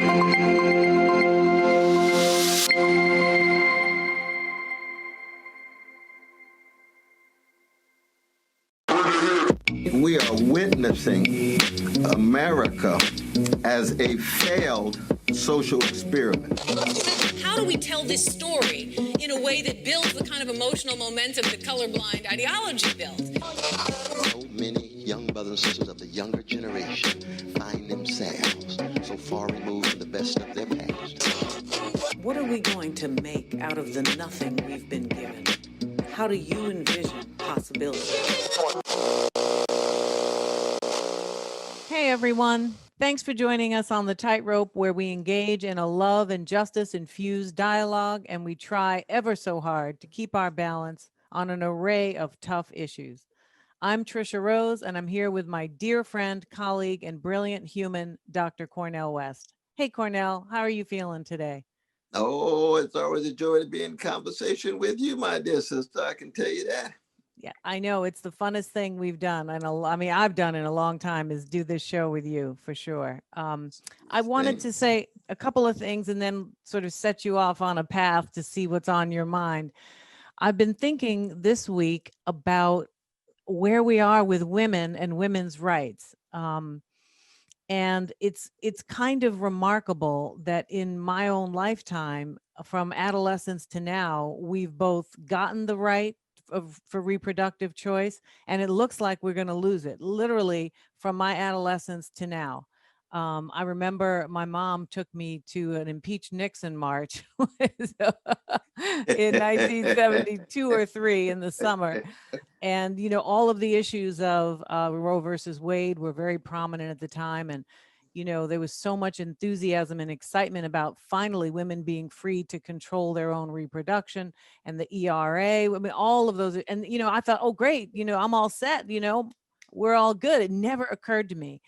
We are witnessing America as a failed social experiment. How do we tell this story in a way that builds the kind of emotional momentum that colorblind ideology builds? So many young brothers and sisters of the younger generation find themselves so far removed from the best of their past. What are we going to make out of the nothing we've been given? How do you envision possibility? Hey everyone, thanks for joining us on The Tightrope, where we engage in a love and justice infused dialogue, and we try ever so hard to keep our balance on an array of tough issues. I'm Tricia Rose, and I'm here with my dear friend, colleague, and brilliant human, Dr. Cornel West. Hey Cornel, how are you feeling today? Oh, it's always a joy to be in conversation with you, my dear sister. I can tell you that. Yeah, I know it's the funnest thing we've done. And I mean, I've done in a long time is do this show with you for sure. I wanted to say a couple of things and then sort of set you off on a path to see what's on your mind. I've been thinking this week about where we are with women and women's rights. And it's kind of remarkable that in my own lifetime, from adolescence to now, we've both gotten the right for reproductive choice, and it looks like we're going to lose it, literally from my adolescence to now. I remember my mom took me to an impeach Nixon march in 1972 or 3 in the summer. And, you know, all of the issues of Roe versus Wade were very prominent at the time. And, you know, there was so much enthusiasm and excitement about finally women being free to control their own reproduction, and the ERA. I mean, all of those. And, you know, I thought, oh, great, you know, I'm all set, you know, we're all good. It never occurred to me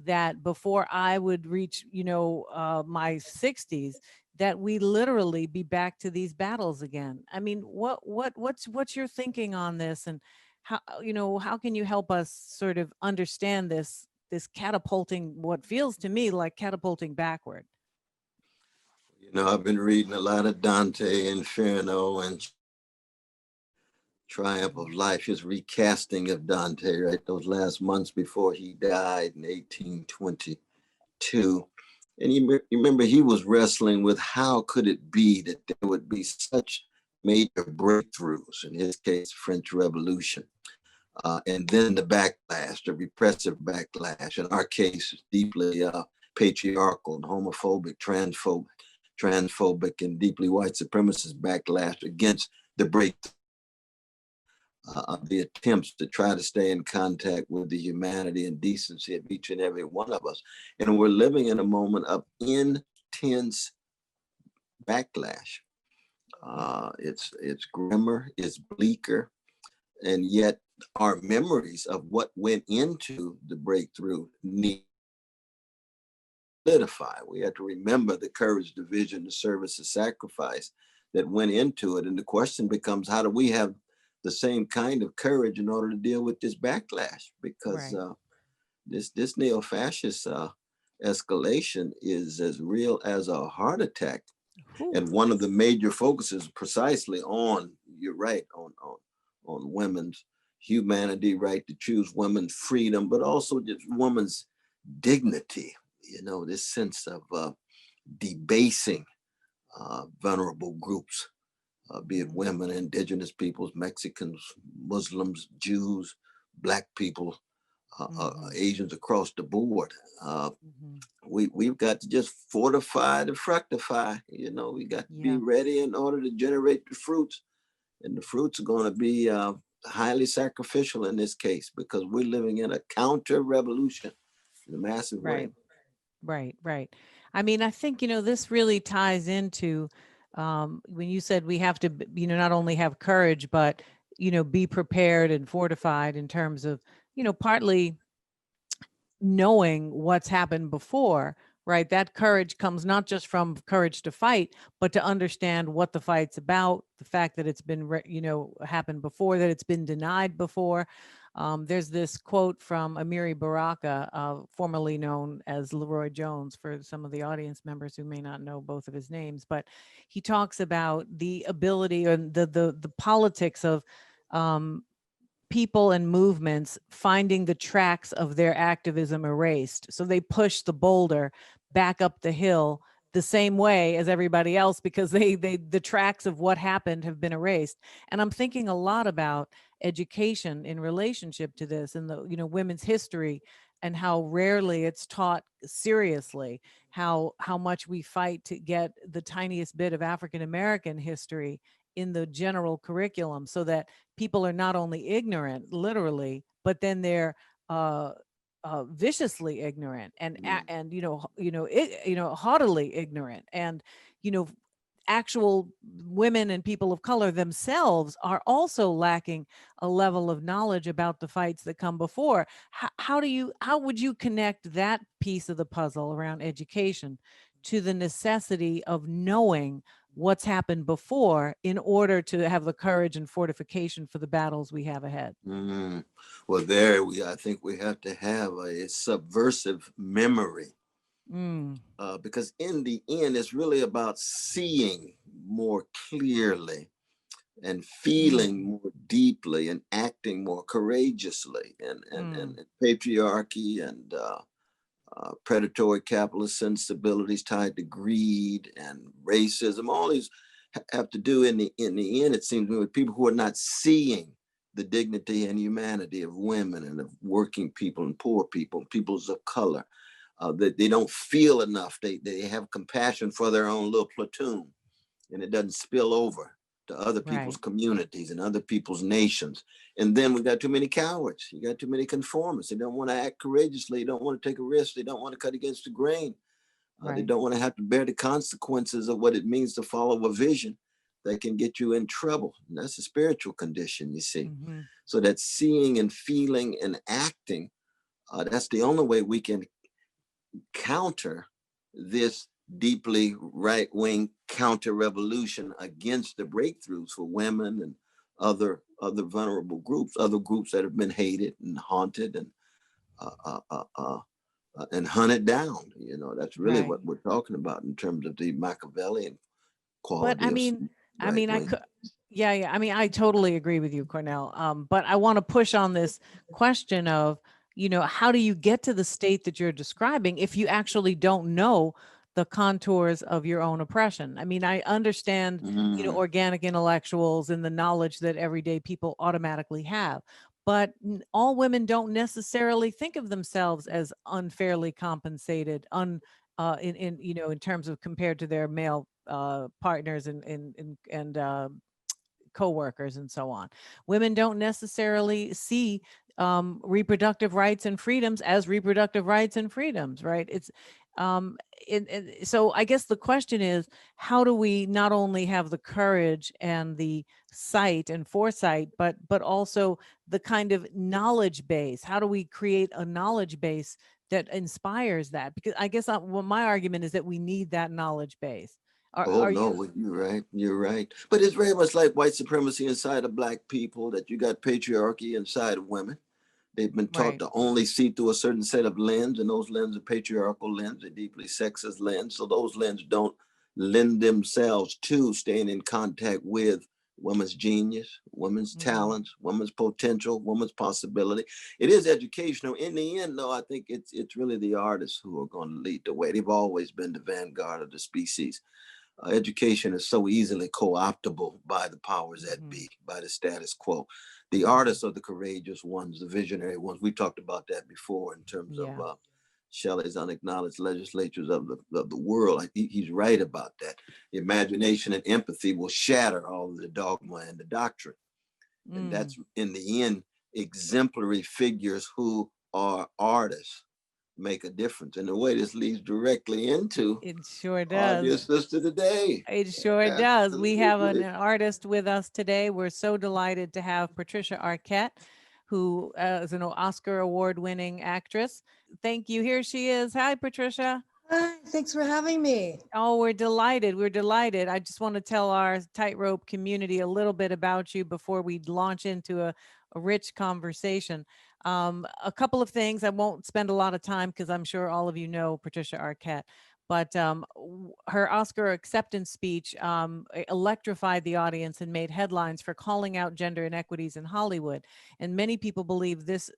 that before I would reach, you know, my 60s, that we literally be back to these battles again. I mean, what's your thinking on this, and how, you know, how can you help us sort of understand this catapulting, what feels to me like catapulting backward? You know, I've been reading a lot of Dante Inferno and Triumph of Life, his recasting of Dante, right? Those last months before he died in 1822. And you remember he was wrestling with how could it be that there would be such major breakthroughs, in his case, French Revolution, and then the backlash, the repressive backlash, in our case, deeply patriarchal and homophobic, transphobic, and deeply white supremacist backlash against the breakthrough. The attempts to try to stay in contact with the humanity and decency of each and every one of us. And we're living in a moment of intense backlash. It's grimmer, it's bleaker, and yet our memories of what went into the breakthrough need to solidify. We have to remember the courage, the vision, the service, the sacrifice that went into it. And the question becomes, how do we have the same kind of courage in order to deal with this backlash? Because right. This neo-fascist escalation is as real as a heart attack. Ooh. And one of the major focuses precisely on, you're right, on women's humanity, right to choose, women's freedom, but also just women's dignity. You know, this sense of debasing vulnerable groups. Be it women, indigenous peoples, Mexicans, Muslims, Jews, Black people, Asians across the board. We've got to just fortify to fructify. You know, we got to be ready in order to generate the fruits. And the fruits are going to be highly sacrificial in this case, because we're living in a counter-revolution in a massive way. Right. I mean, I think, you know, this really ties into when you said we have to, you know, not only have courage, but, you know, be prepared and fortified in terms of, you know, partly knowing what's happened before, right? That courage comes not just from courage to fight, but to understand what the fight's about, the fact that it's been, you know, happened before, that it's been denied before. There's this quote from Amiri Baraka, formerly known as Leroy Jones, for some of the audience members who may not know both of his names, but he talks about the ability and the politics of people and movements finding the tracks of their activism erased. So they push the boulder back up the hill the same way as everybody else because the tracks of what happened have been erased. And I'm thinking a lot about education in relationship to this and the, women's history and how rarely it's taught seriously, how much we fight to get the tiniest bit of African American history in the general curriculum so that people are not only ignorant literally, but then they're viciously ignorant and haughtily ignorant, and actual women and people of color themselves are also lacking a level of knowledge about the fights that come before. How would you connect that piece of the puzzle around education to the necessity of knowing what's happened before in order to have the courage and fortification for the battles we have ahead? Well, I think we have to have a subversive memory. Because in the end, it's really about seeing more clearly and feeling more deeply and acting more courageously, and patriarchy and predatory capitalist sensibilities tied to greed and racism. All these have to do in the end, it seems, with people who are not seeing the dignity and humanity of women and of working people and poor people and peoples of color. That they don't feel enough. They have compassion for their own little platoon, and it doesn't spill over to other people's communities and other people's nations. And then we got too many cowards. You got too many conformists. They don't want to act courageously. They don't want to take a risk. They don't want to cut against the grain. They don't want to have to bear the consequences of what it means to follow a vision that can get you in trouble. And that's a spiritual condition, you see. So that seeing and feeling and acting, that's the only way we can counter this deeply right-wing counter-revolution against the breakthroughs for women and other vulnerable groups, other groups that have been hated and haunted and hunted down. That's really what we're talking about in terms of the Machiavellian quality. But I totally agree with you, Cornel. But I want to push on this question of, how do you get to the state that you're describing if you actually don't know the contours of your own oppression? I mean, I understand, organic intellectuals and the knowledge that everyday people automatically have, but all women don't necessarily think of themselves as unfairly compensated, in terms of compared to their male partners and co-workers and so on. Women don't necessarily see reproductive rights and freedoms as reproductive rights and freedoms, right? It's so I guess the question is, how do we not only have the courage and the sight and foresight, but also the kind of knowledge base? How do we create a knowledge base that inspires that? Because I guess my argument is that we need that knowledge base. You're right. But it's very much like white supremacy inside of Black people, that you got patriarchy inside of women. They've been taught to only see through a certain set of lens, and those lenses are patriarchal lens, a deeply sexist lens. So those lenses don't lend themselves to staying in contact with women's genius, women's talents, women's potential, women's possibility. It is educational. In the end, though, I think it's really the artists who are going to lead the way. They've always been the vanguard of the species. Education is so easily co-optable by the powers that be, by the status quo. The artists are the courageous ones, the visionary ones. We talked about that before in terms of Shelley's unacknowledged legislatures of the world. He's right about that. Imagination and empathy will shatter all of the dogma and the doctrine. And that's, in the end, exemplary figures who are artists make a difference. And the way this leads directly into it sure does. Dear sister today. It sure does. We have an artist with us today. We're so delighted to have Patricia Arquette, who is an Oscar award-winning actress. Thank you. Here she is. Hi, Patricia. Hi, thanks for having me. Oh, we're delighted. We're delighted. I just want to tell our Tightrope community a little bit about you before we launch into a rich conversation. A couple of things. I won't spend a lot of time because I'm sure all of you know Patricia Arquette, but her Oscar acceptance speech electrified the audience and made headlines for calling out gender inequities in Hollywood. And many people believe this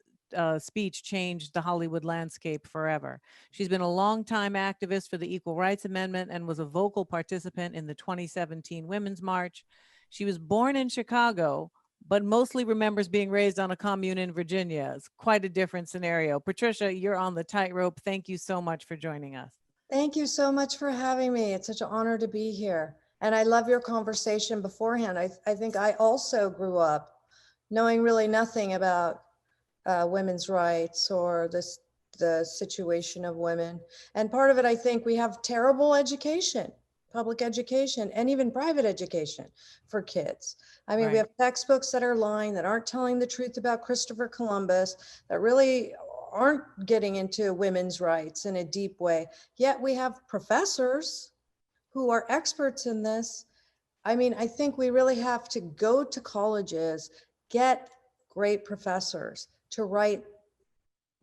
speech changed the Hollywood landscape forever. She's been a longtime activist for the Equal Rights Amendment and was a vocal participant in the 2017 Women's March. She was born in Chicago, but mostly remembers being raised on a commune in Virginia. It's quite a different scenario. Patricia, you're on the tightrope. Thank you so much for joining us. Thank you so much for having me. It's such an honor to be here. And I love your conversation beforehand. I think I also grew up knowing really nothing about women's rights or the situation of women. And part of it, I think we have terrible education, public education, and even private education for kids. I mean, we have textbooks that are lying, that aren't telling the truth about Christopher Columbus, that really aren't getting into women's rights in a deep way. Yet we have professors who are experts in this. I mean, I think we really have to go to colleges, get great professors to write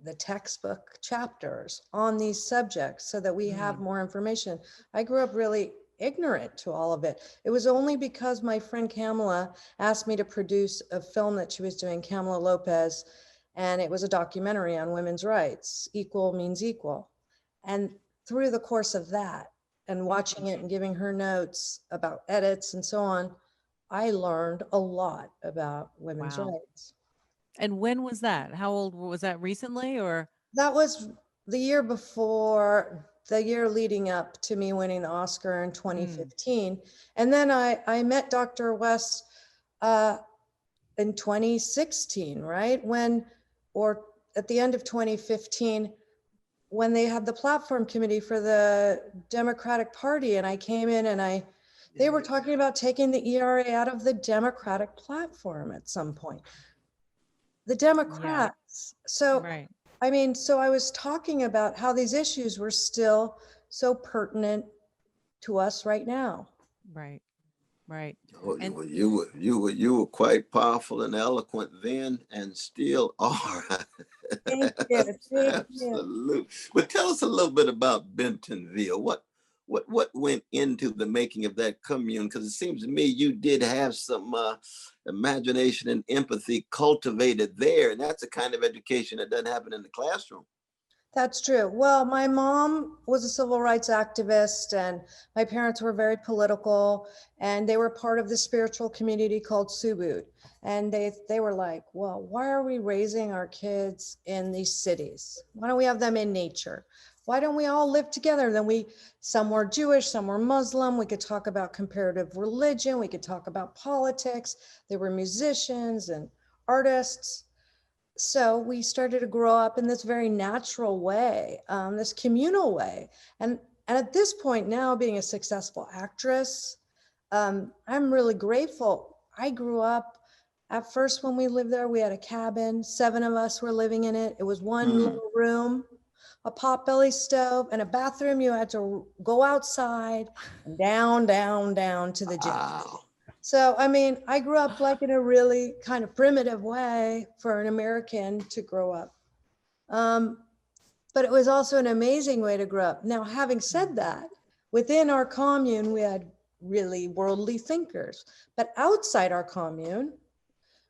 the textbook chapters on these subjects so that we have more information. I grew up really ignorant to all of it. It was only because my friend Kamala asked me to produce a film that she was doing, Kamala Lopez, and it was a documentary on women's rights. Equal means equal. And through the course of that and watching it and giving her notes about edits and so on, I learned a lot about women's rights. And when was that? How old was that, recently or? That was the year before, the year leading up to me winning the Oscar in 2015. And then I met Dr. West in 2016, right? Or at the end of 2015, when they had the platform committee for the Democratic Party, and I came in and they were talking about taking the ERA out of the Democratic platform at some point. The Democrats. So, I mean, so I was talking about how these issues were still so pertinent to us right now. Right. Oh, well, you were quite powerful and eloquent then, and still are. Thank you. Absolutely. But tell us a little bit about Bentonville. What went into the making of that commune? Because it seems to me you did have some imagination and empathy cultivated there, and that's a kind of education that doesn't happen in the classroom. That's true. Well, my mom was a civil rights activist, and my parents were very political, and they were part of the spiritual community called Subud. And they were like, well, why are we raising our kids in these cities? Why don't we have them in nature? Why don't we all live together? Then some were Jewish, some were Muslim. We could talk about comparative religion. We could talk about politics. There were musicians and artists. So we started to grow up in this very natural way, this communal way. And at this point now, being a successful actress, I'm really grateful. I grew up, at first when we lived there, we had a cabin, 7 of us were living in it. It was one little room, a potbelly stove, and a bathroom. You had to go outside and down to the gym. Wow. So, I mean, I grew up like in a really kind of primitive way for an American to grow up. But it was also an amazing way to grow up. Now, having said that, within our commune, we had really worldly thinkers. But outside our commune,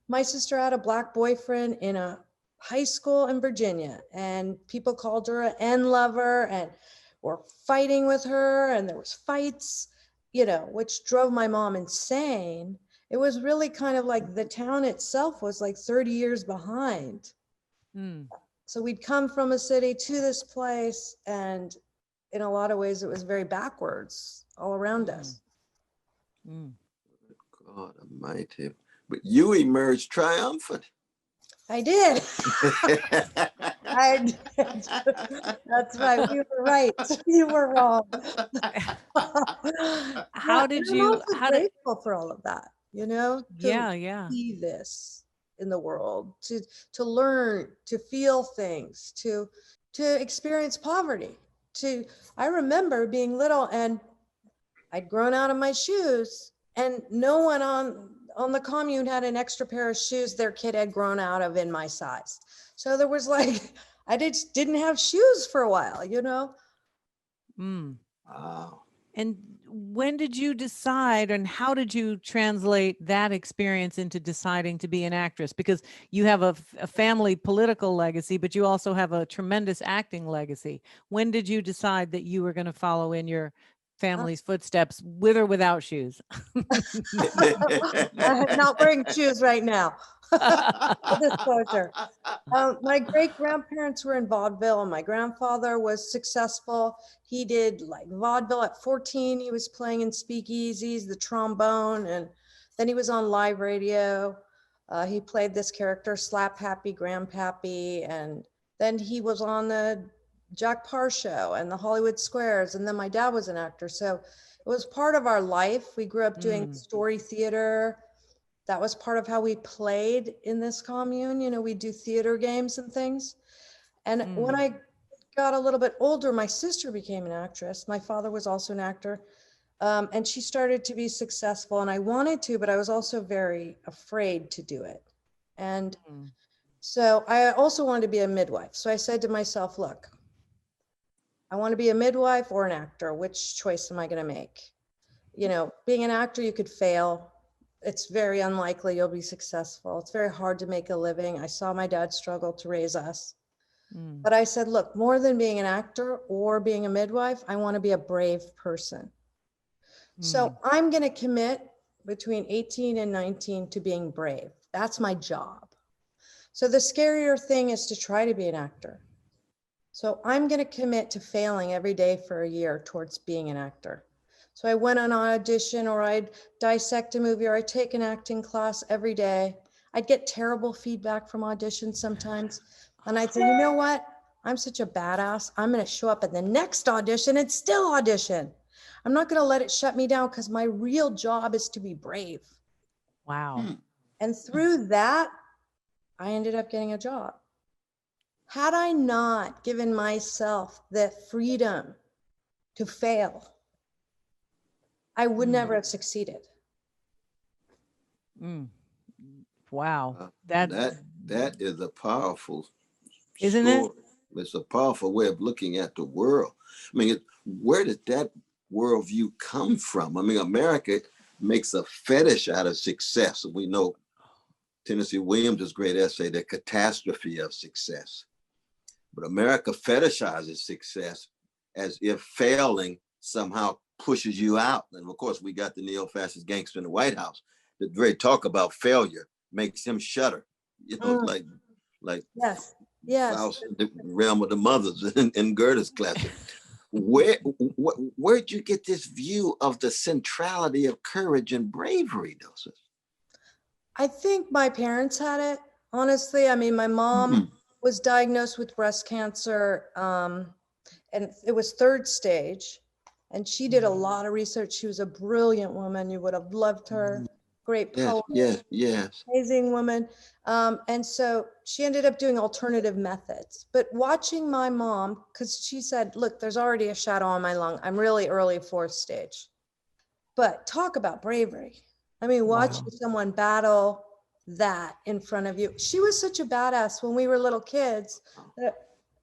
my sister had a Black boyfriend in a high school in Virginia, and people called her an N lover and were fighting with her, and there was fights, which drove my mom insane. It was really kind of like the town itself was like 30 years behind. So we'd come from a city to this place, and in a lot of ways, it was very backwards all around us. God almighty. But you emerged triumphant. I did. I did. That's right. We were right. You were wrong. How did you? I'm grateful for all of that. Yeah. See this in the world, to learn, to feel things, to experience poverty. I remember being little and I'd grown out of my shoes, and no one on the commune had an extra pair of shoes their kid had grown out of in my size. So there was like, I didn't have shoes for a while, you know? Mm. Wow. And when did you decide, and how did you translate that experience into deciding to be an actress? Because you have a family political legacy, but you also have a tremendous acting legacy. When did you decide that you were going to follow in your family's footsteps, with or without shoes? I'm not wearing shoes right now. Full disclosure. My great grandparents were in vaudeville, and my grandfather was successful. He did like vaudeville at 14. He was playing in speakeasies, the trombone, and then he was on live radio. He played this character, Slap Happy Grandpappy, and then he was on the Jack Parr show and the Hollywood Squares. And then my dad was an actor, so it was part of our life. We grew up doing story theater. That was part of how we played in this commune. You know, we do theater games and things. And when I got a little bit older, my sister became an actress. My father was also an actor. And she started to be successful, and I wanted to, but I was also very afraid to do it. And so I also wanted to be a midwife. So I said to myself, look, I want to be a midwife or an actor. Which choice am I going to make? You know, being an actor, you could fail. It's very unlikely you'll be successful. It's very hard to make a living. I saw my dad struggle to raise us. But I said, look, more than being an actor or being a midwife, I want to be a brave person. So I'm going to commit between 18 and 19 to being brave. That's my job. So the scarier thing is to try to be an actor. So I'm going to commit to failing every day for a year towards being an actor. So I went on audition, or I'd dissect a movie, or I'd take an acting class every day. I'd get terrible feedback from auditions sometimes. And I'd say, you know what? I'm such a badass. I'm going to show up at the next audition and still audition. I'm not going to let it shut me down, because my real job is to be brave. Wow. And through that, I ended up getting a job. Had I not given myself the freedom to fail, I would never have succeeded. Wow. That is a powerful Isn't story. it? It's a powerful way of looking at the world. I mean, where did that worldview come from? I mean, America makes a fetish out of success. We know Tennessee Williams' great essay, The Catastrophe of Success. But America fetishizes success as if failing somehow pushes you out. And of course, we got the neo-fascist gangster in the White House. The very talk about failure makes him shudder. You know, like Yes. Faust in the realm of the mothers in Goethe's classic. Where'd you get this view of the centrality of courage and bravery, Dulce? I think my parents had it, honestly. I mean, my mom was diagnosed with breast cancer, and it was 3rd stage. And she did a lot of research. She was a brilliant woman. You would have loved her. Great poet. Yes. Amazing woman. And so she ended up doing alternative methods. But watching my mom, because she said, look, there's already a shadow on my lung. I'm really early 4th stage. But talk about bravery. I mean, watching someone battle that in front of you. She was such a badass when we were little kids.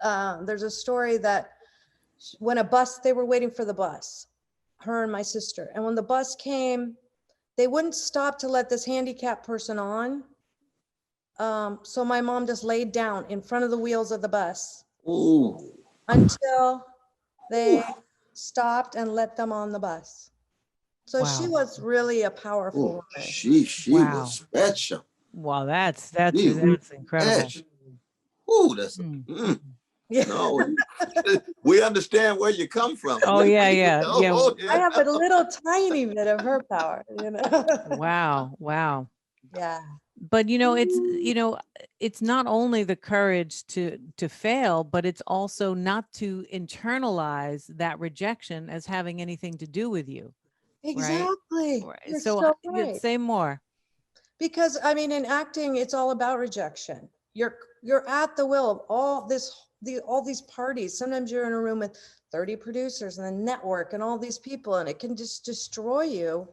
There's a story that when they were waiting for the bus, her and my sister. And when the bus came, they wouldn't stop to let this handicapped person on. So my mom just laid down in front of the wheels of the bus until they stopped and let them on the bus. So she was really a powerful woman. She was special. Wow, that's incredible. No, we understand where you come from. Oh yeah. I have a little tiny bit of her power, you know. Wow. Yeah. But it's not only the courage to fail, but it's also not to internalize that rejection as having anything to do with you. Exactly. Right? You're So right. say more. Because I mean, in acting, it's all about rejection. You're at the will of all these parties. Sometimes you're in a room with 30 producers and the network and all these people, and it can just destroy you.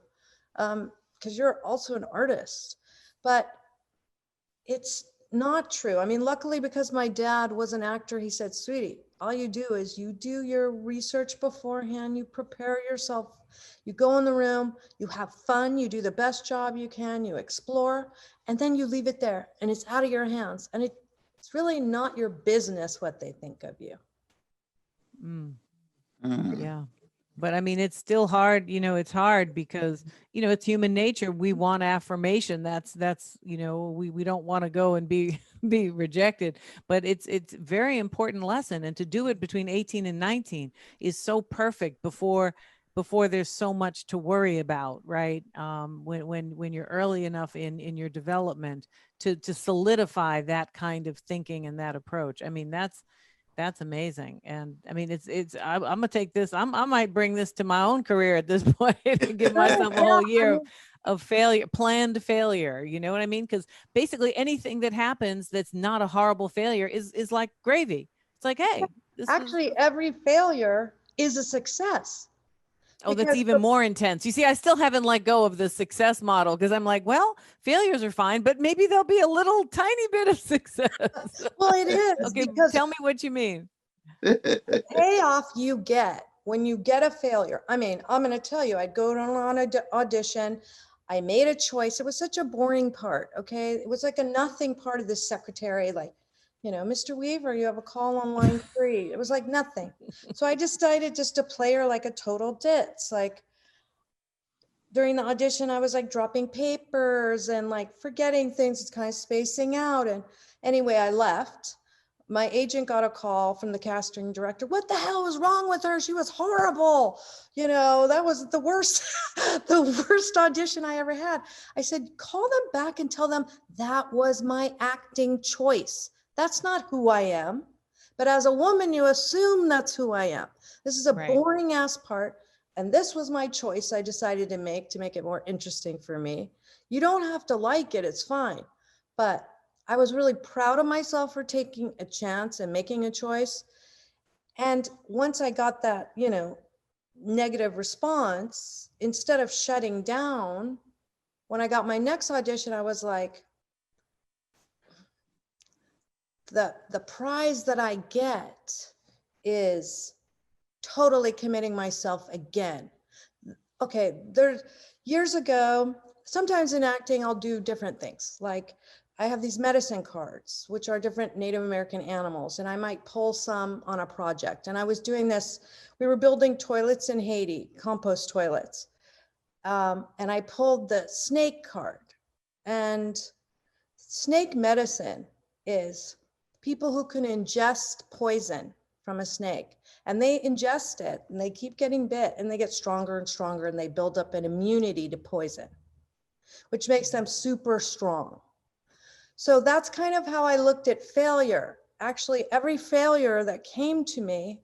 because you're also an artist. But it's not true. I mean, luckily, because my dad was an actor, he said, sweetie, all you do is you do your research beforehand, you prepare yourself, you go in the room, you have fun, you do the best job you can, you explore, and then you leave it there and it's out of your hands. And it's really not your business what they think of you. Yeah. But I mean, it's still hard, it's hard because, it's human nature. We want affirmation. That's, we don't want to go and be rejected, but it's very important lesson. And to do it between 18 and 19 is so perfect before there's so much to worry about, right? When you're early enough in your development to solidify that kind of thinking and that approach. I mean, that's amazing. And I mean, I'm gonna take this. I might bring this to my own career at this point and give myself a whole year of failure, planned failure. You know what I mean? Because basically anything that happens that's not a horrible failure is like gravy. It's like, hey, every failure is a success. Oh, that's even more intense. You see, I still haven't let go of the success model because I'm like, well, failures are fine, but maybe there'll be a little tiny bit of success. Well, it is. Okay, because tell me what you mean. the payoff you get when you get a failure. I mean, I'm going to tell you, I'd go on an audition. I made a choice. It was such a boring part. Okay. It was like a nothing part of the secretary, like, Mr. Weaver, you have a call on line 3. It was like nothing. So I decided just to play her like a total ditz. Like during the audition, I was like dropping papers and like forgetting things. It's kind of spacing out. And anyway, I left. My agent got a call from the casting director. What the hell was wrong with her? She was horrible. That was the worst, the worst audition I ever had. I said, call them back and tell them that was my acting choice. That's not who I am. But as a woman, you assume that's who I am. This is a boring ass part. And this was my choice I decided to make it more interesting for me. You don't have to like it. It's fine. But I was really proud of myself for taking a chance and making a choice. And once I got that, negative response, instead of shutting down, when I got my next audition, I was like, the prize that I get is totally committing myself again. Okay, years ago, sometimes in acting, I'll do different things. Like I have these medicine cards, which are different Native American animals, and I might pull some on a project. And I was doing this, we were building toilets in Haiti, compost toilets. And I pulled the snake card. And snake medicine is people who can ingest poison from a snake, and they ingest it and they keep getting bit and they get stronger and stronger and they build up an immunity to poison, which makes them super strong. So that's kind of how I looked at failure. Actually, every failure that came to me,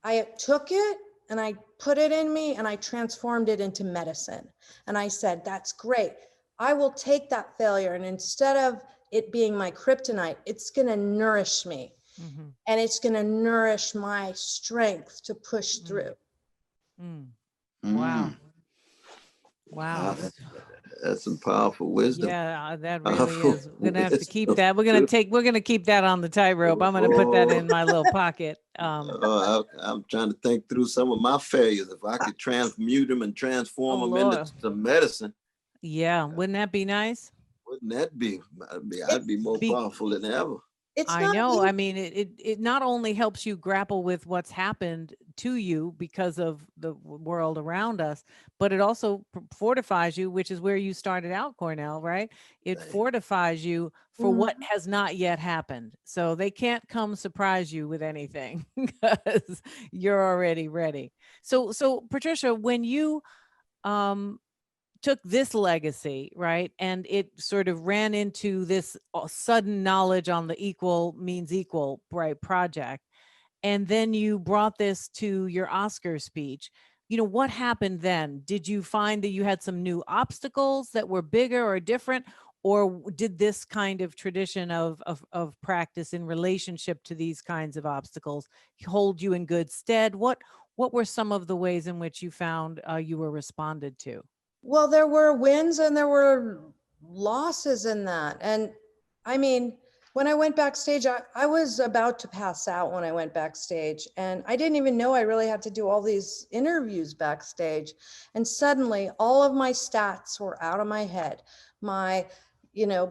I took it and I put it in me and I transformed it into medicine. And I said, that's great. I will take that failure, and instead of it being my kryptonite, it's going to nourish me. Mm-hmm. And it's going to nourish my strength to push through. Wow. Wow. That's some powerful wisdom. Yeah, that really is. We're gonna have to keep that. We're gonna keep that on the tightrope. I'm gonna put that in my little pocket. I'm trying to think through some of my failures. If I could transmute them and transform them into some medicine. Yeah, wouldn't that be nice? Wouldn't that be? I'd be more powerful than ever. I know. I mean, it not only helps you grapple with what's happened to you because of the world around us, but it also fortifies you, which is where you started out, Cornel, right? It fortifies you for what has not yet happened. So they can't come surprise you with anything because you're already ready. So Patricia, when you took this legacy, right, and it sort of ran into this sudden knowledge on the equal means equal, right, project, and then you brought this to your Oscar speech, what happened then? Did you find that you had some new obstacles that were bigger or different, or did this kind of tradition of practice in relationship to these kinds of obstacles hold you in good stead? What were some of the ways in which you found you were responded to? Well, there were wins and there were losses in that. And I mean, when I went backstage, I was about to pass out when I went backstage. And I didn't even know I really had to do all these interviews backstage. And suddenly all of my stats were out of my head. My,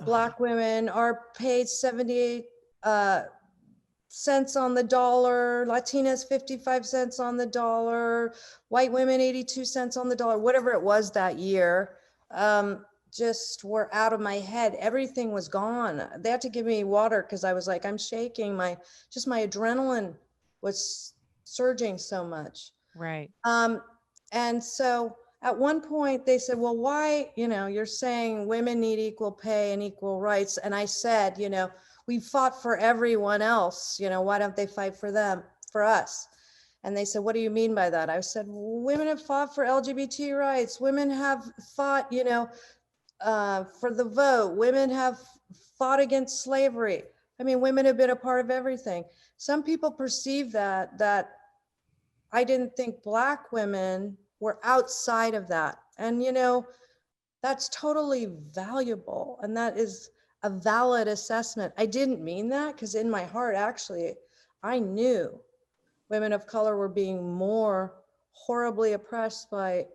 Black women are paid 78 cents on the dollar, Latinas 55 cents on the dollar, white women 82 cents on the dollar, whatever it was that year, just were out of my head. Everything was gone. They had to give me water because I was like, I'm shaking. My adrenaline was surging so much. Right. And so at one point they said, well, why, you're saying women need equal pay and equal rights. And I said, we fought for everyone else, why don't they fight for them, for us? And they said, what do you mean by that? I said, women have fought for LGBT rights. Women have fought, for the vote. Women have fought against slavery. I mean, women have been a part of everything. Some people perceive that I didn't think Black women were outside of that. And, that's totally valuable. And that is a valid assessment. I didn't mean that because in my heart, actually, I knew women of color were being more horribly oppressed by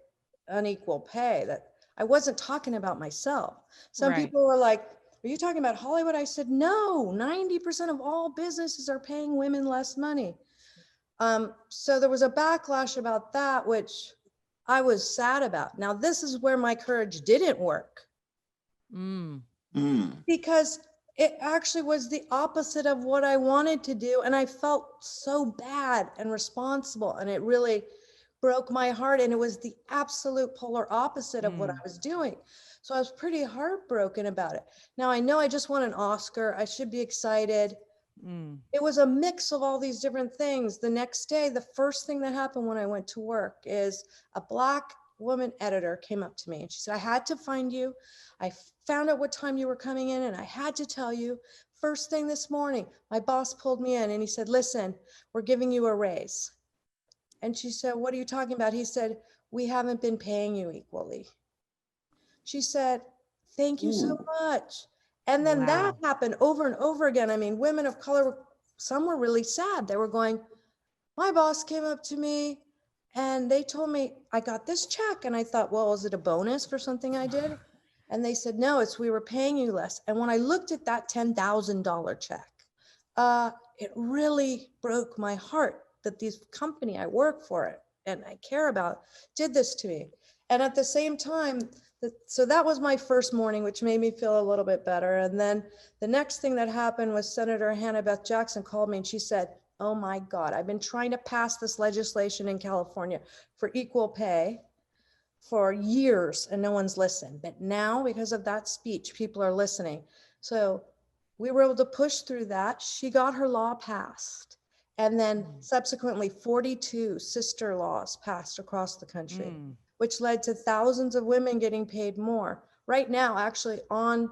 unequal pay. That I wasn't talking about myself. Some people were like, are you talking about Hollywood? I said, no, 90% of all businesses are paying women less money. So there was a backlash about that, which I was sad about. Now, this is where my courage didn't work. Because it actually was the opposite of what I wanted to do. And I felt so bad and responsible. And it really broke my heart. And it was the absolute polar opposite of what I was doing. So I was pretty heartbroken about it. Now I know I just won an Oscar. I should be excited. It was a mix of all these different things. The next day, the first thing that happened when I went to work is a Black woman editor came up to me and she said, I had to find you. I found out what time you were coming in and I had to tell you, first thing this morning, my boss pulled me in and he said, listen, we're giving you a raise. And she said, what are you talking about? He said, we haven't been paying you equally. She said, thank you so much. And then that happened over and over again. I mean, women of color, some were really sad. They were going, my boss came up to me and they told me I got this check. And I thought, well, is it a bonus for something I did? And they said, no, we were paying you less. And when I looked at that $10,000 check, it really broke my heart that this company I work for and I care about did this to me. And at the same time, so that was my first morning, which made me feel a little bit better. And then the next thing that happened was Senator Hannah Beth Jackson called me and she said, oh my God, I've been trying to pass this legislation in California for equal pay for years and no one's listened. But now because of that speech, people are listening. So we were able to push through that. She got her law passed. And then subsequently 42 sister laws passed across the country, which led to thousands of women getting paid more. Right now, actually on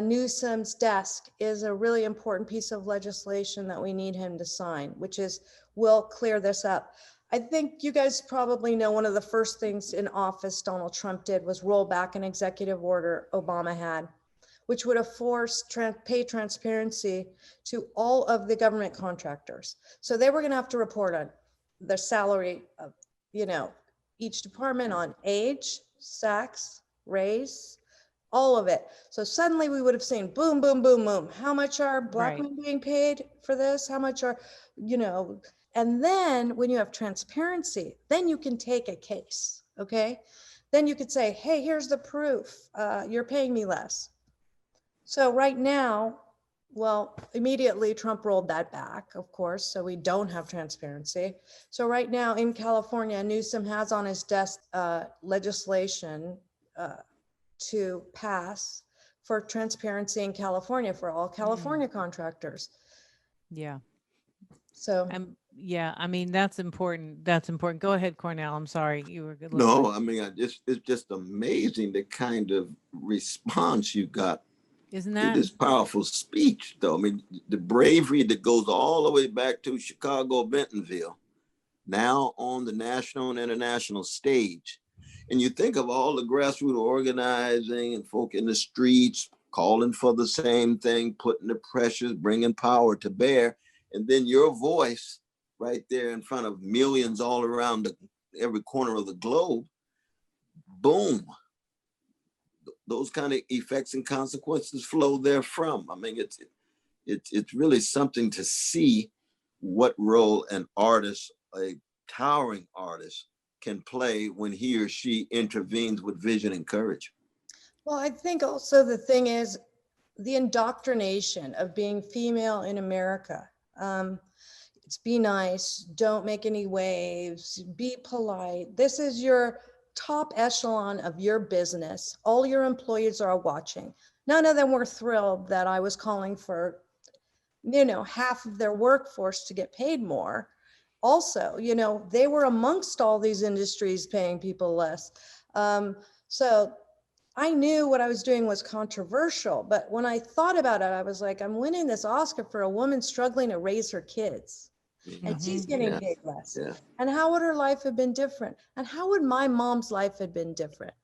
Newsom's desk is a really important piece of legislation that we need him to sign, which will clear this up. I think you guys probably know one of the first things in office Donald Trump did was roll back an executive order Obama had, which would have forced pay transparency to all of the government contractors. So they were gonna have to report on the salary of, each department on age, sex, race, all of it. So suddenly we would have seen boom, boom, boom, boom. How much are Black women being paid for this? How much are, and then when you have transparency, then you can take a case, okay? Then you could say, hey, here's the proof. You're paying me less. So right now, well, immediately Trump rolled that back, of course, so we don't have transparency. So right now in California, Newsom has on his desk legislation to pass for transparency in California for all California contractors. Yeah. So. Yeah, I mean, that's important. That's important. Go ahead, Cornel. I'm sorry. You were good. No, I mean, it's just amazing the kind of response you got. Isn't that this powerful speech, though? I mean, the bravery that goes all the way back to Chicago, Bentonville, now on the national and international stage. And you think of all the grassroots organizing and folk in the streets calling for the same thing, putting the pressures, bringing power to bear. And then your voice right there in front of millions all around every corner of the globe, boom. Those kind of effects and consequences flow therefrom. I mean, it's really something to see what role an artist, a towering artist, can play when he or she intervenes with vision and courage. Well, I think also the thing is the indoctrination of being female in America. It's be nice, don't make any waves, be polite. This is your top echelon of your business. All your employees are watching. None of them were thrilled that I was calling for, half of their workforce to get paid more. Also, they were amongst all these industries paying people less. So I knew what I was doing was controversial, but when I thought about it, I was like, I'm winning this Oscar for a woman struggling to raise her kids. And she's getting paid less. Yeah. And how would her life have been different? And how would my mom's life have been different?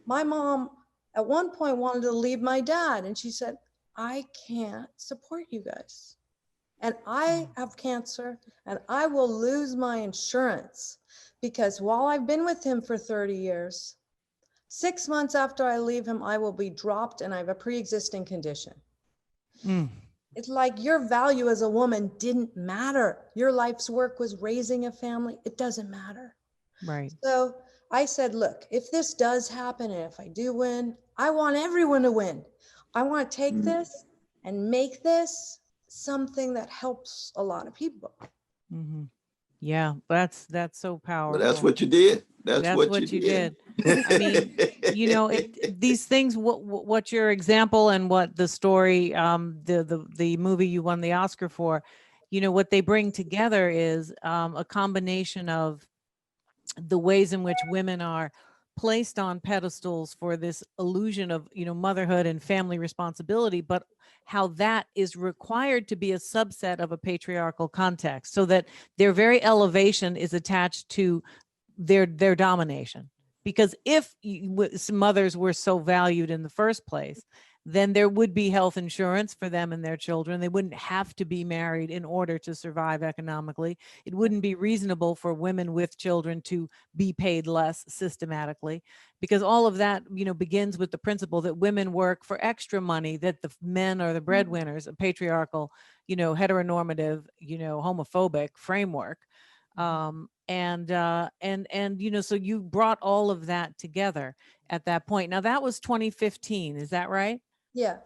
My mom at one point wanted to leave my dad, and she said, I can't support you guys. And I have cancer, and I will lose my insurance because while I've been with him for 30 years, 6 months after I leave him, I will be dropped and I have a pre-existing condition. It's like your value as a woman didn't matter. Your life's work was raising a family. It doesn't matter. Right. So I said, look, if this does happen and if I do win, I want everyone to win. I want to take this and make this something that helps a lot of people. Yeah, that's so powerful. Well, that's what you did. That's what you did. I mean, these things, what your example and what the story, the movie you won the Oscar for, what they bring together is a combination of the ways in which women are placed on pedestals for this illusion of, motherhood and family responsibility, but how that is required to be a subset of a patriarchal context, so that their very elevation is attached to their domination. Because if mothers were so valued in the first place, then there would be health insurance for them and their children. They wouldn't have to be married in order to survive economically. It wouldn't be reasonable for women with children to be paid less systematically, because all of that, begins with the principle that women work for extra money, that the men are the breadwinners, a patriarchal, heteronormative, homophobic framework. So you brought all of that together at that point. Now that was 2015, is that right? Yeah.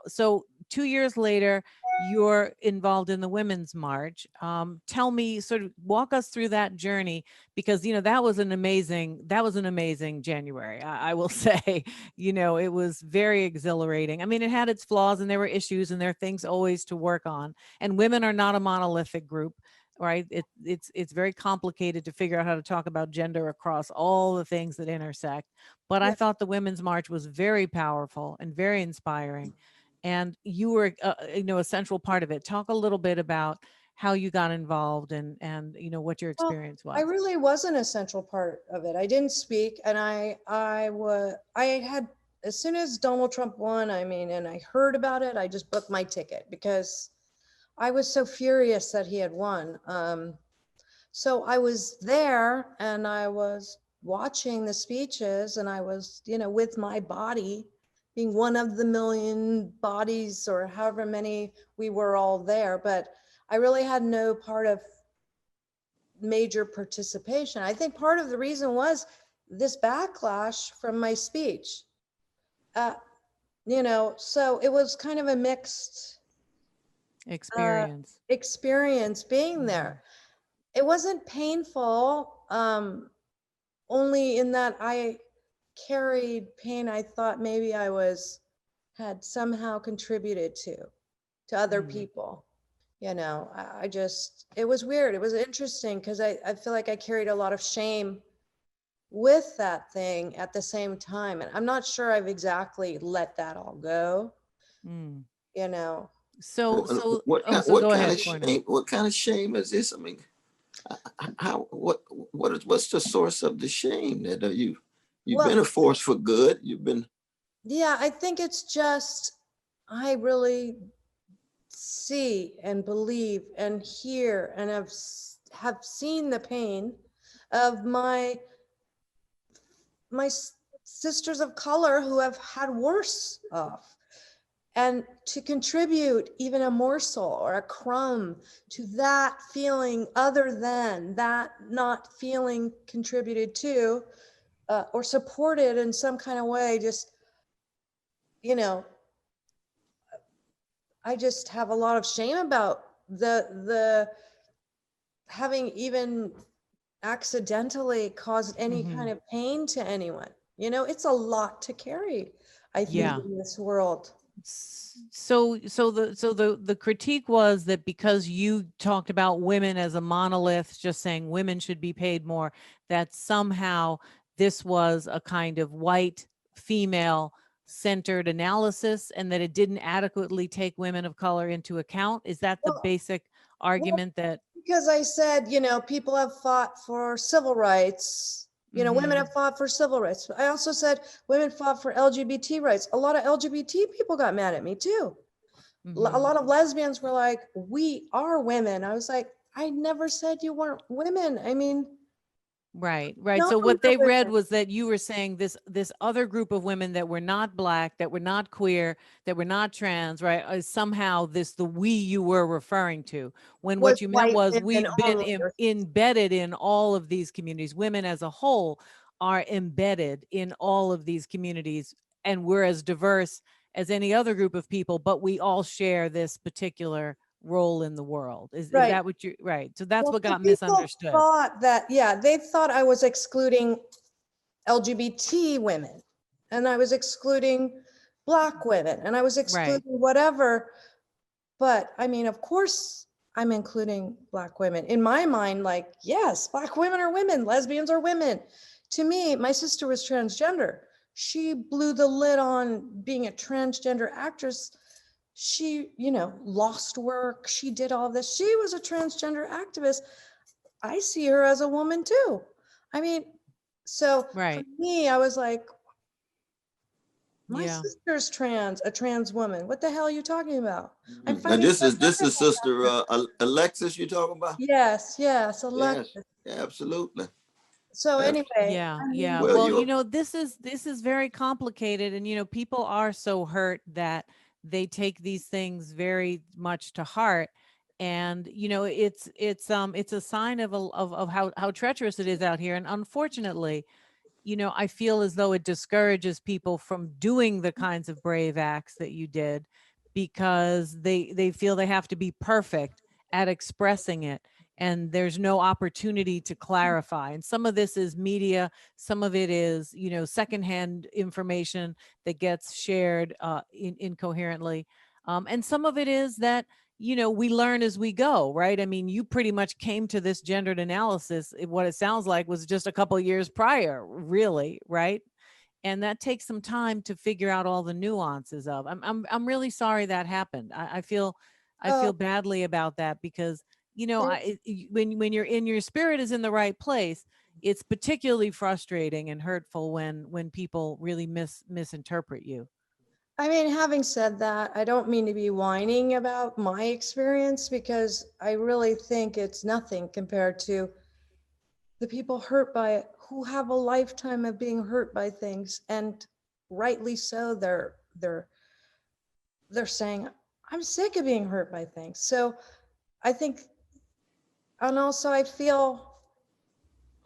So 2 years later, you're involved in the Women's March. Tell me, sort of walk us through that journey, because, that was an amazing January. I will say, it was very exhilarating. I mean, it had its flaws and there were issues and there are things always to work on. And women are not a monolithic group. Right. It's very complicated to figure out how to talk about gender across all the things that intersect. But I thought the Women's March was very powerful and very inspiring. And you were, a central part of it. Talk a little bit about how you got involved and what your experience was. I really wasn't a central part of it. I didn't speak. And I had, as soon as Donald Trump won, and I heard about it, I just booked my ticket because I was so furious that he had won. So I was there and I was watching the speeches, and I was, with my body, being one of the million bodies or however many we were all there. But I really had no part of major participation. I think part of the reason was this backlash from my speech. So it was kind of a mixed experience being there. It wasn't painful, only in that I carried pain I thought maybe I had somehow contributed to other people. It was weird. It was interesting because I feel like I carried a lot of shame with that thing at the same time. And I'm not sure I've exactly let that all go, So what go kind ahead, of shame? What kind of shame is this? I mean, What's the source of the shame that you've Well, been a force for good? You've been. yeah, I think it's just, I really see and believe and hear and have seen the pain of my sisters of color who have had worse off. And to contribute even a morsel or a crumb to that feeling, other than that not feeling contributed to or supported in some kind of way, just, you know, I just have a lot of shame about the having even accidentally caused any kind of pain to anyone. You know, it's a lot to carry, I think, Yeah. in this world. So the critique was that because you talked about women as a monolith, just saying women should be paid more, that somehow this was a kind of white female centered analysis and that it didn't adequately take women of color into account. Is that the Well, basic argument that? because I said, you know, people have fought for civil rights. You know, women have fought for civil rights. I also said women fought for LGBT rights. A lot of LGBT people got mad at me too. A lot of lesbians were like, we are women. I was like, I never said you weren't women. I mean, Right, right. no, So what we're they read women. was that you were saying this other group of women that were not Black, that were not queer, that were not trans, right? Somehow the we you were referring to, when Was what you meant white was women we've been only. embedded in all of these communities. Women as a whole are embedded in all of these communities, and we're as diverse as any other group of people, but we all share this particular role in the world. Is Right. that what you, right? So that's Well, what some got people misunderstood. thought that, yeah, they thought I was excluding LGBT women and I was excluding Black women and I was Right. excluding whatever. But I mean, of course, I'm including Black women. In my mind, like, yes, Black women are women, lesbians are women. To me, my sister was transgender. She blew the lid on being a transgender actress. She, you know, lost work. She did all this. She was a transgender activist. I see her as a woman too. I mean, so for Right. me, I was like, my Yeah. sister's a trans woman. What the hell are you talking about? I'm Now fighting this for is everyone. Sister Alexis you're talking about? Yes, yes, Yes, Alexis. yeah, absolutely. So anyway, Yeah, I yeah. mean, Well, Well, you this is very complicated, and people are so hurt that they take these things very much to heart, and it's a sign of how treacherous it is out here, and unfortunately, I feel as though it discourages people from doing the kinds of brave acts that you did because they feel they have to be perfect at expressing it and there's no opportunity to clarify. And some of this is media, some of it is, secondhand information that gets shared incoherently. And some of it is that we learn as we go, right? I mean, you pretty much came to this gendered analysis. What it sounds like was just a couple of years prior, really, right? And that takes some time to figure out all the nuances of. I'm really sorry that happened. I oh, feel badly about that because it's, when you're in your spirit is in the right place, it's particularly frustrating and hurtful when people really misinterpret you. I mean, having said that, I don't mean to be whining about my experience because I really think it's nothing compared to the people hurt by it who have a lifetime of being hurt by things, and rightly so. They're saying, I'm sick of being hurt by things. So I think, and also I feel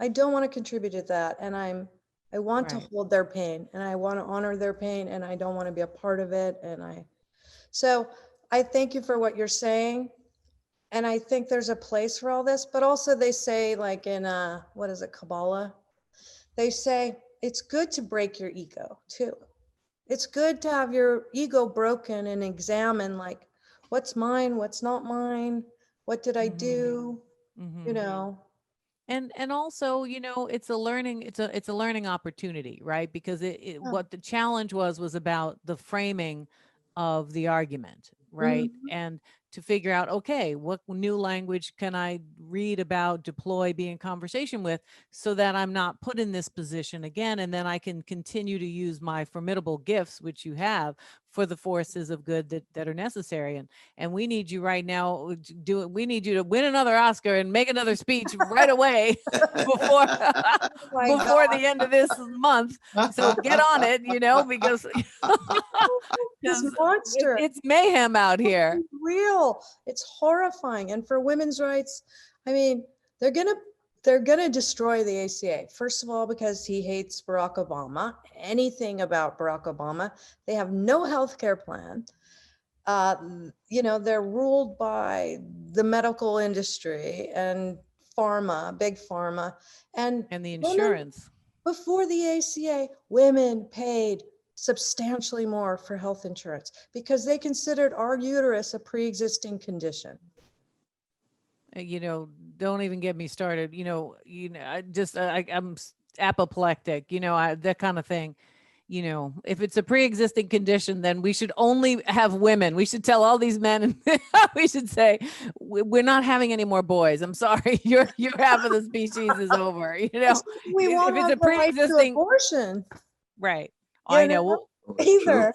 I don't want to contribute to that. And I want to Right. hold their pain and I want to honor their pain and I don't want to be a part of it. So I thank you for what you're saying. And I think there's a place for all this, but also they say, like in what is it, Kabbalah? They say it's good to break your ego too. It's good to have your ego broken and examine, like, what's mine, what's not mine, what did I do, you know? And also, it's a learning, it's a learning opportunity, right? Because Yeah. what the challenge was about the framing of the argument, right? Mhm. And to figure out, okay, what new language can I read about, deploy, be in conversation with, so that I'm not put in this position again. And then I can continue to use my formidable gifts, which you have, for the forces of good that are necessary. And we need you right now. We need you to win another Oscar and make another speech right away before before the end of this month. So get on it, because This monster. it's mayhem out here. It's real. It's horrifying. And for women's rights, I mean, they're gonna destroy the ACA. First of all, because he hates Barack Obama, anything about Barack Obama. They have no health care plan. They're ruled by the medical industry and pharma, big pharma, and the insurance. Before the ACA, women paid substantially more for health insurance because they considered our uterus a pre-existing condition. Don't even get me started. I'm apoplectic, that kind of thing. If it's a pre-existing condition, then we should only have women. We should tell all these men, and we should say, we're not having any more boys. I'm sorry, your half of the species is over. We won't have the right to abortion. Right. I know. Either.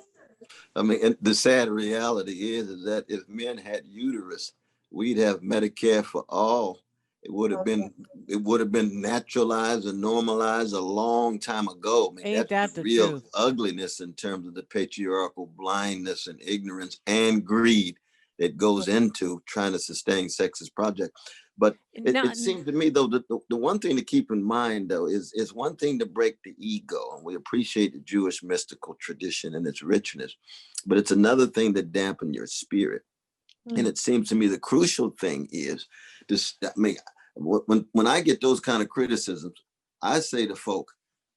I mean, and the sad reality is that if men had uterus, we'd have Medicare for all. It would have been naturalized and normalized a long time ago. I mean, that's the real truth. Ugliness in terms of the patriarchal blindness and ignorance and greed that goes into trying to sustain sexist projects. But it seems to me, though, that the one thing to keep in mind, though, is one thing to break the ego. And we appreciate the Jewish mystical tradition and its richness. But it's another thing to dampen your spirit. And it seems to me the crucial thing is this. I mean, when I get those kind of criticisms, I say to folk,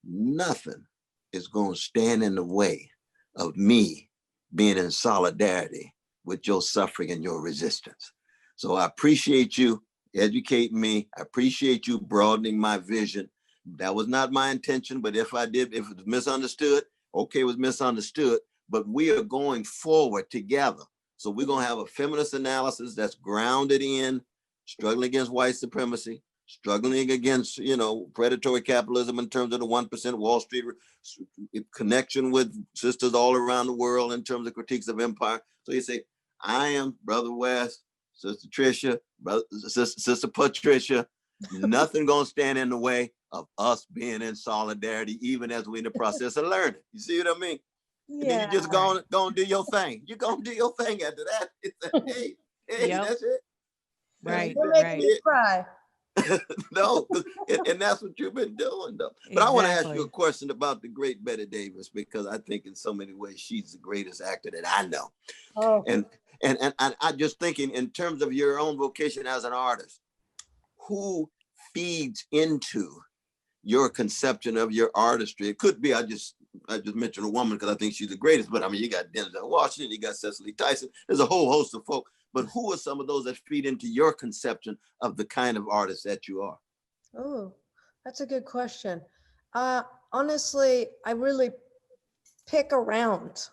nothing is going to stand in the way of me being in solidarity with your suffering and your resistance. So I appreciate you educating me. I appreciate you broadening my vision. That was not my intention, but if it was misunderstood, okay, it was misunderstood, but we are going forward together. So we're going to have a feminist analysis that's grounded in struggling against white supremacy, struggling against, predatory capitalism in terms of the 1% Wall Street, connection with sisters all around the world in terms of critiques of empire. So you say, I am Brother West, Sister Tricia, Sister Patricia, nothing gonna stand in the way of us being in solidarity, even as we're in the process of learning. You see what I mean? Yeah. And then you just go and do your thing. You're gonna do your thing after that. It's that's it. Right. You're making me cry. No, and that's what you've been doing, though. But I want to ask you a question about the great Bette Davis, because I think in so many ways she's the greatest actor that I know. Oh. And I just thinking in terms of your own vocation as an artist, who feeds into your conception of your artistry? It could be, I just mentioned a woman because I think she's the greatest, but I mean, you got Denzel Washington, you got Cecily Tyson, there's a whole host of folk. But who are some of those that feed into your conception of the kind of artist that you are? Oh, that's a good question. Honestly, I really pick around.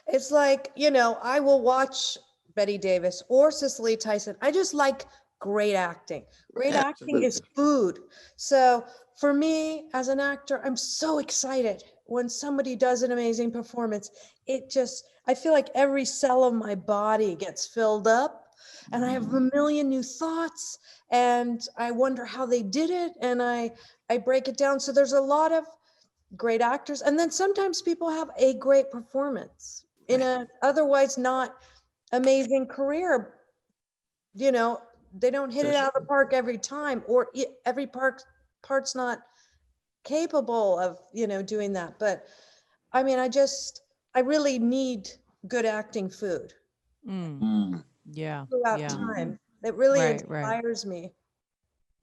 It's like, I will watch Bette Davis or Cecily Tyson. I just like great acting. Great acting is food. So for me as an actor, I'm so excited when somebody does an amazing performance. I feel like every cell of my body gets filled up and I have a million new thoughts and I wonder how they did it. And I break it down. So there's a lot of great actors. And then sometimes people have a great performance in a otherwise not amazing career. They don't hit it out of the park every time, or every part's not capable of, doing that. But I mean, I really need good acting food. Yeah. Throughout time. It really inspires me.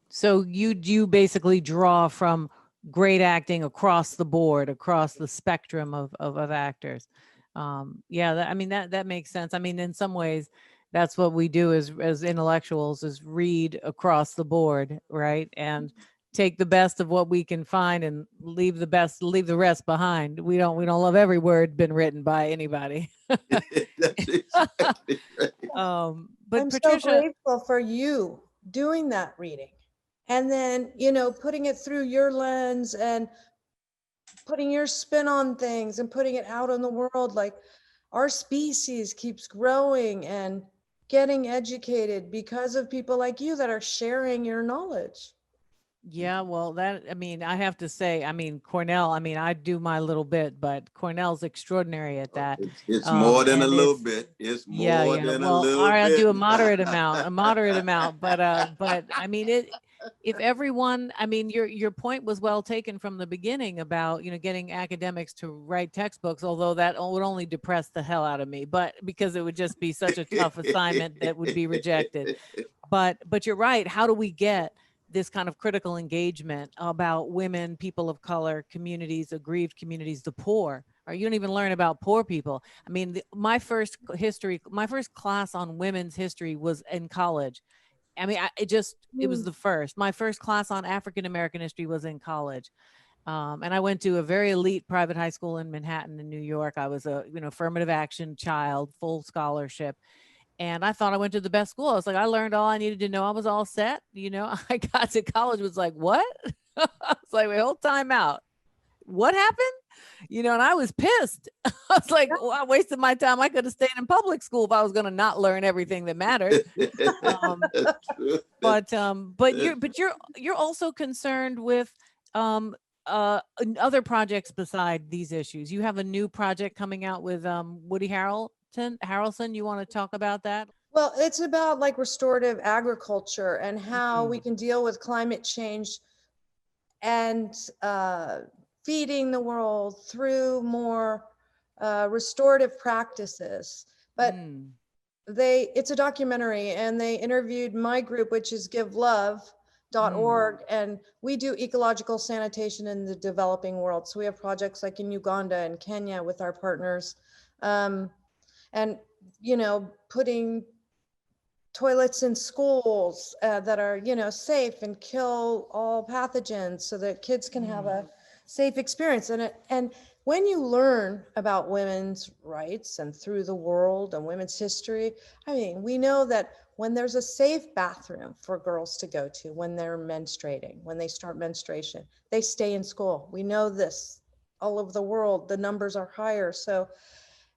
So you basically draw from great acting across the board, across the spectrum of actors. That makes sense. I mean, in some ways, that's what we do as intellectuals, is read across the board, right? And take the best of what we can find and leave the rest behind. We don't love every word been written by anybody. That's exactly right. But I'm so Patricia, grateful for you doing that reading. And then, putting it through your lens and putting your spin on things and putting it out in the world. Like, our species keeps growing and getting educated because of people like you that are sharing your knowledge. yeah, well, I mean, I have to say, I mean, Cornel, I mean, I do my little bit, but Cornel's extraordinary at that. It's more than a And little it's, bit. It's yeah, more yeah. than a Well, little I'll bit. do a moderate amount, but I mean, if everyone, I mean, your point was well taken from the beginning about, getting academics to write textbooks, although that would only depress the hell out of me, but because it would just be such a tough assignment that would be rejected. But you're right. How do we get this kind of critical engagement about women, people of color, communities, aggrieved communities, the poor? Or you don't even learn about poor people. I mean, my first class on women's history was in college. I mean, it was the first. My first class on African American history was in college. And I went to a very elite private high school in Manhattan, in New York. I was a, affirmative action child, full scholarship. And I thought I went to the best school. I was like, I learned all I needed to know. I was all set. I got to college, was like, what? I was like, wait, hold time out. What happened? And I was pissed. I was like, well, I wasted my time. I could have stayed in public school if I was going to not learn everything that mattered. But you're also concerned with other projects beside these issues. You have a new project coming out with Woody Harrelson. You want to talk about that? Well, it's about like restorative agriculture and how we can deal with climate change and feeding the world through more restorative practices. But it's a documentary, and they interviewed my group, which is givelove.org, and we do ecological sanitation in the developing world. So we have projects like in Uganda and Kenya with our partners, and putting toilets in schools that are safe and kill all pathogens so that kids can have a safe experience. And when you learn about women's rights and through the world and women's history, I mean, we know that when there's a safe bathroom for girls to go to when they're menstruating, when they start menstruation, they stay in school. We know this all over the world, the numbers are higher. So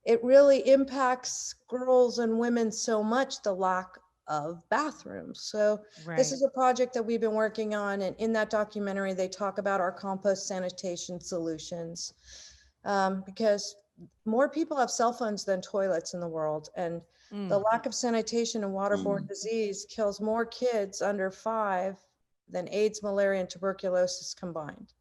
it really impacts girls and women so much, the lack of bathrooms. So this is a project that we've been working on. And in that documentary, they talk about our compost sanitation solutions, because more people have cell phones than toilets in the world. And the lack of sanitation and waterborne disease kills more kids under 5 than AIDS, malaria, and tuberculosis combined.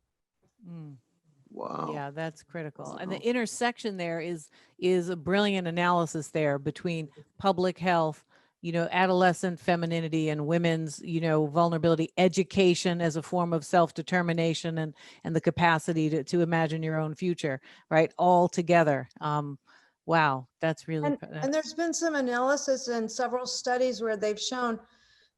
Wow. Yeah, that's critical. And the intersection there is a brilliant analysis there between public health, adolescent femininity and women's, vulnerability, education as a form of self-determination and the capacity to imagine your own future, right? All together. Wow, that's really. And there's been some analysis and several studies where they've shown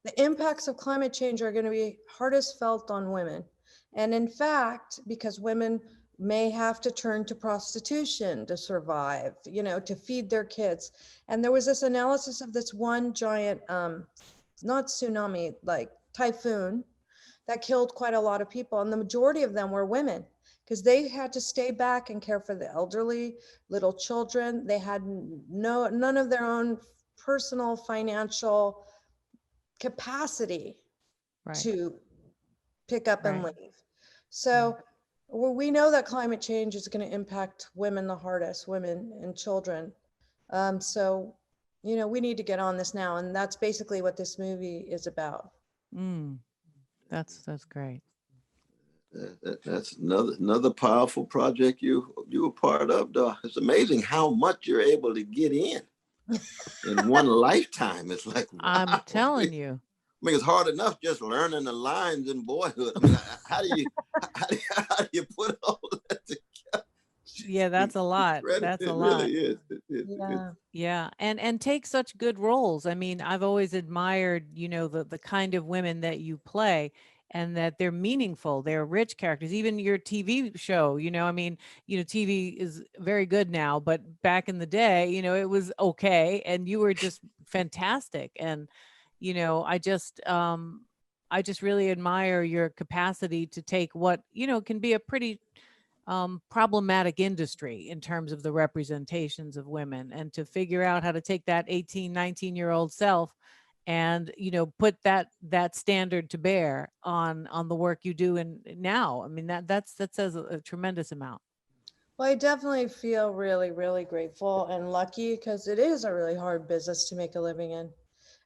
the impacts of climate change are going to be hardest felt on women. And in fact, because women may have to turn to prostitution to survive, to feed their kids. And there was this analysis of this one giant, not tsunami, like typhoon, that killed quite a lot of people. And the majority of them were women, because they had to stay back and care for the elderly, little children. They had none of their own personal financial capacity to pick up and leave. So we know that climate change is going to impact women the hardest, women and children. So, we need to get on this now. And that's basically what this movie is about. That's great. That's another powerful project you were part of. It's amazing how much you're able to get in one lifetime. It's like, wow. I'm telling you. I mean, it's hard enough just learning the lines in boyhood. I mean, how do you put all that together? Yeah, that's a lot. That's a lot. It really is. Yeah. And take such good roles. I mean, I've always admired, the kind of women that you play. and that they're meaningful, they're rich characters. Even your TV show, I mean, TV is very good now, but back in the day, it was okay, and you were just fantastic. And I just really admire your capacity to take what can be a pretty problematic industry in terms of the representations of women, and to figure out how to take that 18, 19-year-old self and put that standard to bear on the work you do. And now, I mean, that says a tremendous amount. Well, I definitely feel really, really grateful and lucky, because it is a really hard business to make a living in.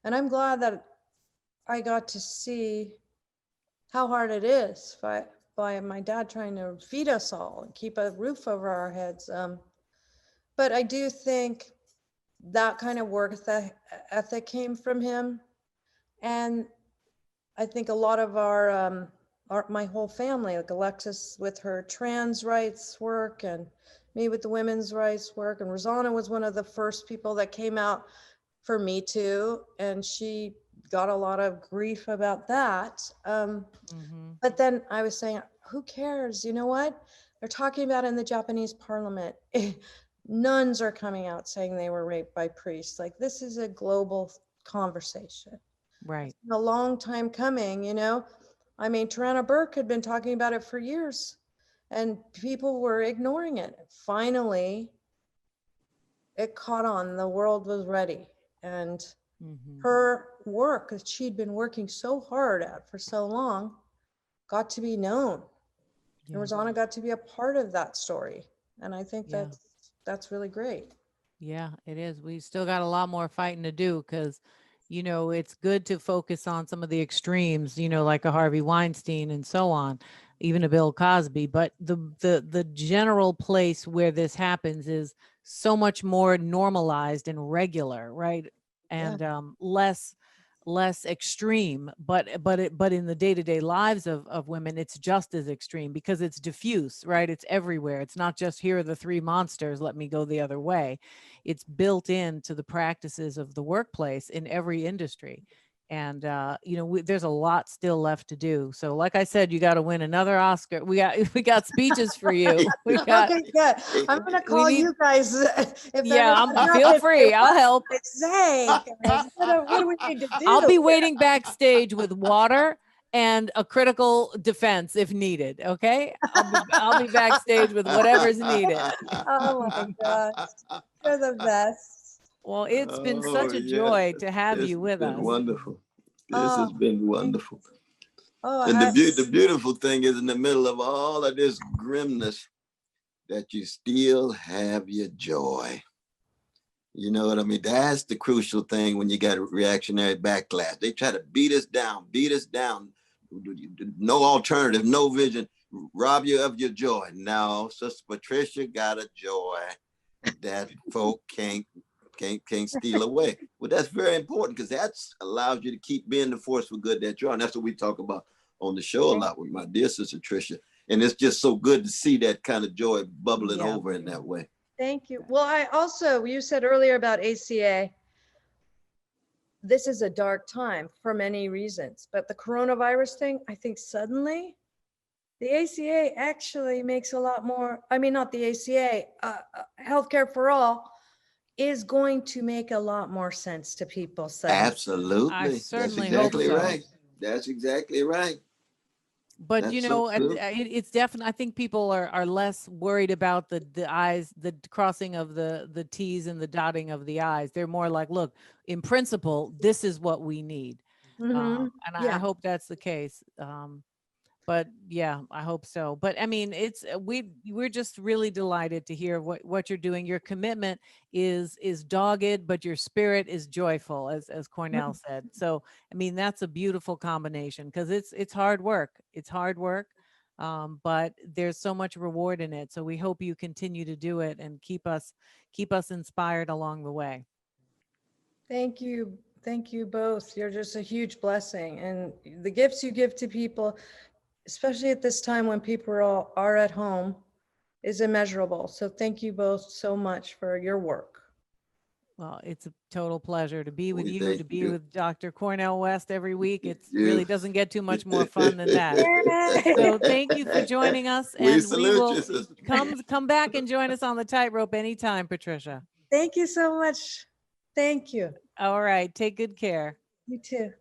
And I'm glad that I got to see how hard it is by my dad trying to feed us all and keep a roof over our heads. But I do think that kind of work ethic came from him. And I think a lot of my whole family, like Alexis with her trans rights work, and me with the women's rights work, and Rosanna was one of the first people that came out for Me Too, and she got a lot of grief about that. But then I was saying, who cares? You know what? They're talking about in the Japanese parliament. Nuns are coming out saying they were raped by priests. Like, this is a global conversation. Right. It's a long time coming, I mean, Tarana Burke had been talking about it for years, and people were ignoring it. Finally, it caught on. The world was ready. And her work that she'd been working so hard at for so long got to be known. And Rosanna got to be a part of that story. And I think that's really great. Yeah, it is. We still got a lot more fighting to do, because it's good to focus on some of the extremes, like a Harvey Weinstein and so on, even a Bill Cosby. But the general place where this happens is so much more normalized and regular, right? And less extreme, but in the day-to-day lives of women, it's just as extreme, because it's diffuse, right? It's everywhere. It's not just, here are the three monsters, let me go the other way. It's built into the practices of the workplace in every industry. And there's a lot still left to do. So like I said, you got to win another Oscar. We got speeches for you. We got, okay, good. I'm gonna call you guys if feel free. I'll help. Say, guys, what do we need to do? I'll be waiting backstage with water and a critical defense if needed. Okay, I'll be backstage with whatever's needed. Oh my gosh, you're the best. Well, it's been such a joy to have you with us. Wonderful. This has been wonderful. Oh, and the beautiful thing is, in the middle of all of this grimness, that you still have your joy. You know what I mean? That's the crucial thing when you got a reactionary backlash. They try to beat us down. No alternative, no vision, rob you of your joy. Now, Sister Patricia got a joy that folk can't steal away. Well, that's very important, because that allows you to keep being the force for good that you are. And that's what we talk about on the show a lot with my dear sister Tricia. And it's just so good to see that kind of joy bubbling over in that way. Thank you. Well, you said earlier about ACA. This is a dark time for many reasons, but the coronavirus thing, I think suddenly the ACA actually makes a lot more, not the ACA, healthcare for all is going to make a lot more sense to people. Suddenly. Absolutely. I certainly That's exactly hope so. right. That's exactly right. But it's definitely, I think people are less worried about the I's, the crossing of the T's and the dotting of the I's. They're more like, look, in principle, this is what we need. I hope that's the case. But yeah, I hope so. But I mean, we're just really delighted to hear what you're doing. Your commitment is dogged, but your spirit is joyful, as Cornel said. So, I mean, that's a beautiful combination, because it's hard work. It's hard work, but there's so much reward in it. So we hope you continue to do it and keep us inspired along the way. Thank you. Thank you both. You're just a huge blessing, and the gifts you give to people, especially at this time when people are at home, is immeasurable. So thank you both so much for your work. Well, it's a total pleasure to be with We you, thank to be you. with Dr. Cornel West every week. It You. really doesn't get too much more fun than that. So thank you for joining us, We and we salute will you, sister. come back and join us on the tightrope anytime, Patricia. Thank you so much. Thank you. All right, take good care. You too.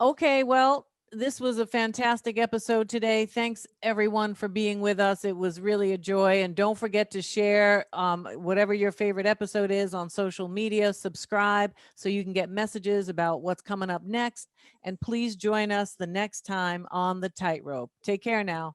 Okay, well, this was a fantastic episode today. Thanks everyone for being with us. It was really a joy. And don't forget to share whatever your favorite episode is on social media, subscribe so you can get messages about what's coming up next. And please join us the next time on the tightrope. Take care now.